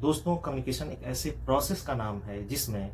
दोस्तों, कम्युनिकेशन एक ऐसे प्रोसेस का नाम है जिसमें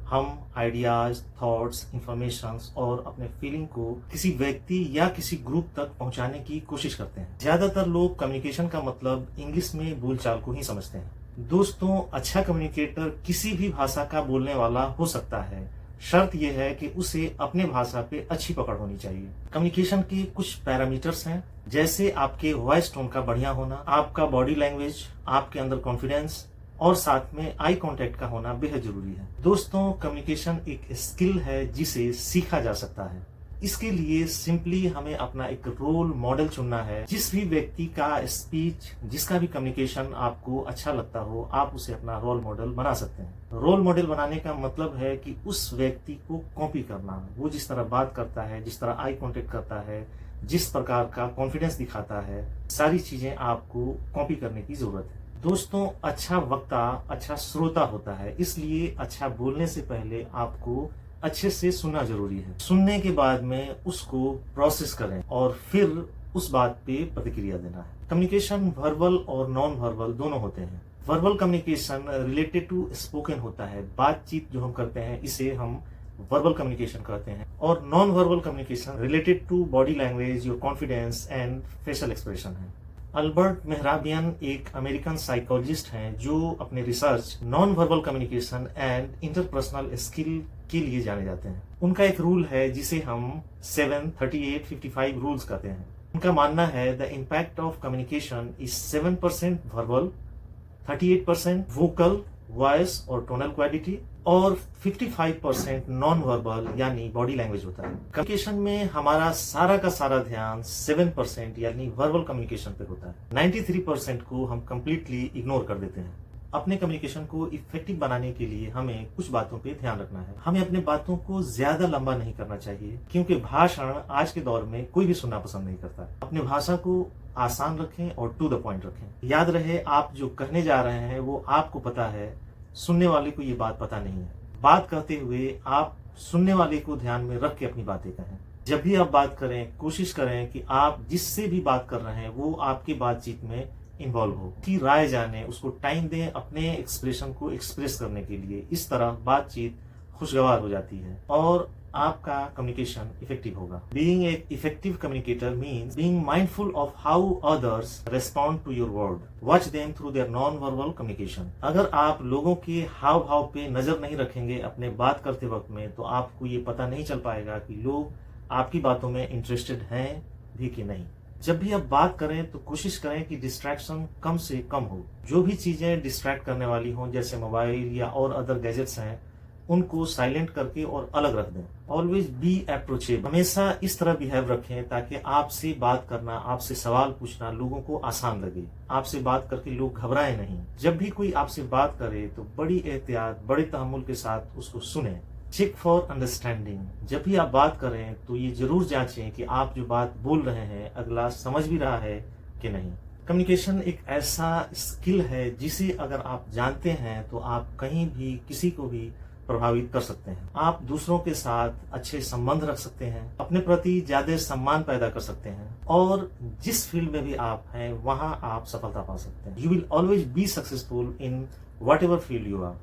हम आइडियाज, थॉट्स, इंफॉर्मेशंस और अपने फीलिंग को किसी व्यक्ति या किसी ग्रुप तक पहुंचाने की कोशिश करते हैं। ज्यादातर लोग कम्युनिकेशन का मतलब इंग्लिश में बोलचाल को ही समझते हैं। दोस्तों, अच्छा कम्युनिकेटर किसी भी भाषा का बोलने वाला हो सकता है। शर्त यह है कि उसे अपने भाषा पे अच्छी पकड़ होनी चाहिए। कम्युनिकेशन के कुछ पैरामीटर्स हैं, जैसे आपके वॉइस टोन का बढ़िया होना, आपका बॉडी लैंग्वेज, आपके अंदर कॉन्फिडेंस और साथ में आई कांटेक्ट का होना बेहद जरूरी है। दोस्तों, कम्युनिकेशन एक स्किल है जिसे सीखा जा सकता है। इसके लिए सिंपली हमें अपना एक रोल मॉडल चुनना है। जिस भी व्यक्ति का स्पीच, जिसका भी कम्युनिकेशन आपको अच्छा लगता हो, आप उसे अपना रोल मॉडल बना सकते हैं। रोल मॉडल बनाने का मतलब है कि उस व्यक्ति को कॉपी करना। वो जिस तरह बात करता है, जिस तरह आई कांटेक्ट करता है, जिस प्रकार का कॉन्फिडेंस दिखाता है, सारी चीजें आपको कॉपी करने की जरूरत है। दोस्तों, अच्छा वक्ता अच्छा श्रोता होता है, इसलिए अच्छा बोलने से पहले आपको अच्छे से सुनना जरूरी है। सुनने के बाद में उसको प्रोसेस करें और फिर उस बात पे प्रतिक्रिया देना है। कम्युनिकेशन वर्बल और नॉन वर्बल दोनों होते हैं। Verbal communication related to spoken होता है। बातचीत जो हम करते हैं इसे हम वर्बल कम्युनिकेशन कहते हैं। और non verbal communication related to body language, your confidence and facial expression है। अल्बर्ट मेहराबियन एक अमेरिकन साइकोलॉजिस्ट हैं जो अपने research non verbal communication and interpersonal skill के लिए जाने जाते हैं। उनका एक रूल है जिसे हम 7-38-55 रूल्स कहते हैं। उनका मानना है the impact of communication is 7% verbal, 38% vocal voice और टोनल क्वालिटी और 55% नॉन वर्बल यानी बॉडी लैंग्वेज होता है। कम्युनिकेशन में हमारा सारा का सारा ध्यान 7% यानी वर्बल कम्युनिकेशन पे होता है। 93% को हम कंप्लीटली इग्नोर कर देते हैं। अपने कम्युनिकेशन को इफेक्टिव बनाने के लिए हमें कुछ बातों पे ध्यान रखना है। हमें अपने बातों को ज्यादा लंबा नहीं करना चाहिए, क्योंकि भाषण आज के दौर में कोई भी सुनना पसंद नहीं करता। अपने भाषा को आसान रखें और टू द पॉइंट रखें। याद रहे, आप जो कहने जा रहे हैं वो आपको पता है, सुनने वाले को ये बात पता नहीं है। बात करते हुए आप सुनने वाले को ध्यान में रख के अपनी बातें कहें। जब भी आप बात करें, कोशिश करें कि आप जिससे भी बात कर रहे हैं वो आपकी बातचीत में इन्वॉल्व हो, की राय जाने, उसको टाइम दें अपने एक्सप्रेशन को एक्सप्रेस करने के लिए। इस तरह बातचीत खुशगवार हो जाती है और आपका कम्युनिकेशन इफेक्टिव होगा। Being a effective communicator means being mindful of how others respond to your word, watch them through their non verbal communication. अगर आप लोगों के हाव भाव पे नजर नहीं रखेंगे अपने बात करते वक्त में, तो आपको ये पता नहीं चल पाएगा कि लोग आपकी बातों में इंटरेस्टेड हैं भी कि नहीं। जब भी आप बात करें तो कोशिश करें कि डिस्ट्रैक्शन कम से कम हो। जो भी चीजें डिस्ट्रैक्ट करने वाली हों, जैसे मोबाइल या और अदर गैजेट्स हैं, उनको साइलेंट करके और अलग रख दें। ऑलवेज बी अप्रोचेबल, हमेशा इस तरह बिहेव रखें ताकि आपसे बात करना, आपसे सवाल पूछना लोगों को आसान लगे। आपसे बात करके लोग घबराएं नहीं। जब भी कोई आपसे बात करे तो बड़ी एहतियात, बड़े तहम्मुल के साथ उसको सुने। चेक फॉर अंडरस्टैंडिंग, जब भी आप बात करें तो ये जरूर जांचें कि आप जो बात बोल रहे हैं अगला समझ भी रहा है कि नहीं। कम्युनिकेशन एक ऐसा स्किल है जिसे अगर आप जानते हैं तो आप कहीं भी किसी को भी प्रभावित कर सकते हैं। आप दूसरों के साथ अच्छे संबंध रख सकते हैं, अपने प्रति ज्यादा सम्मान पैदा कर सकते हैं और जिस फील्ड में भी आप हैं वहां आप सफलता पा सकते हैं। You will always be successful in whatever field you are.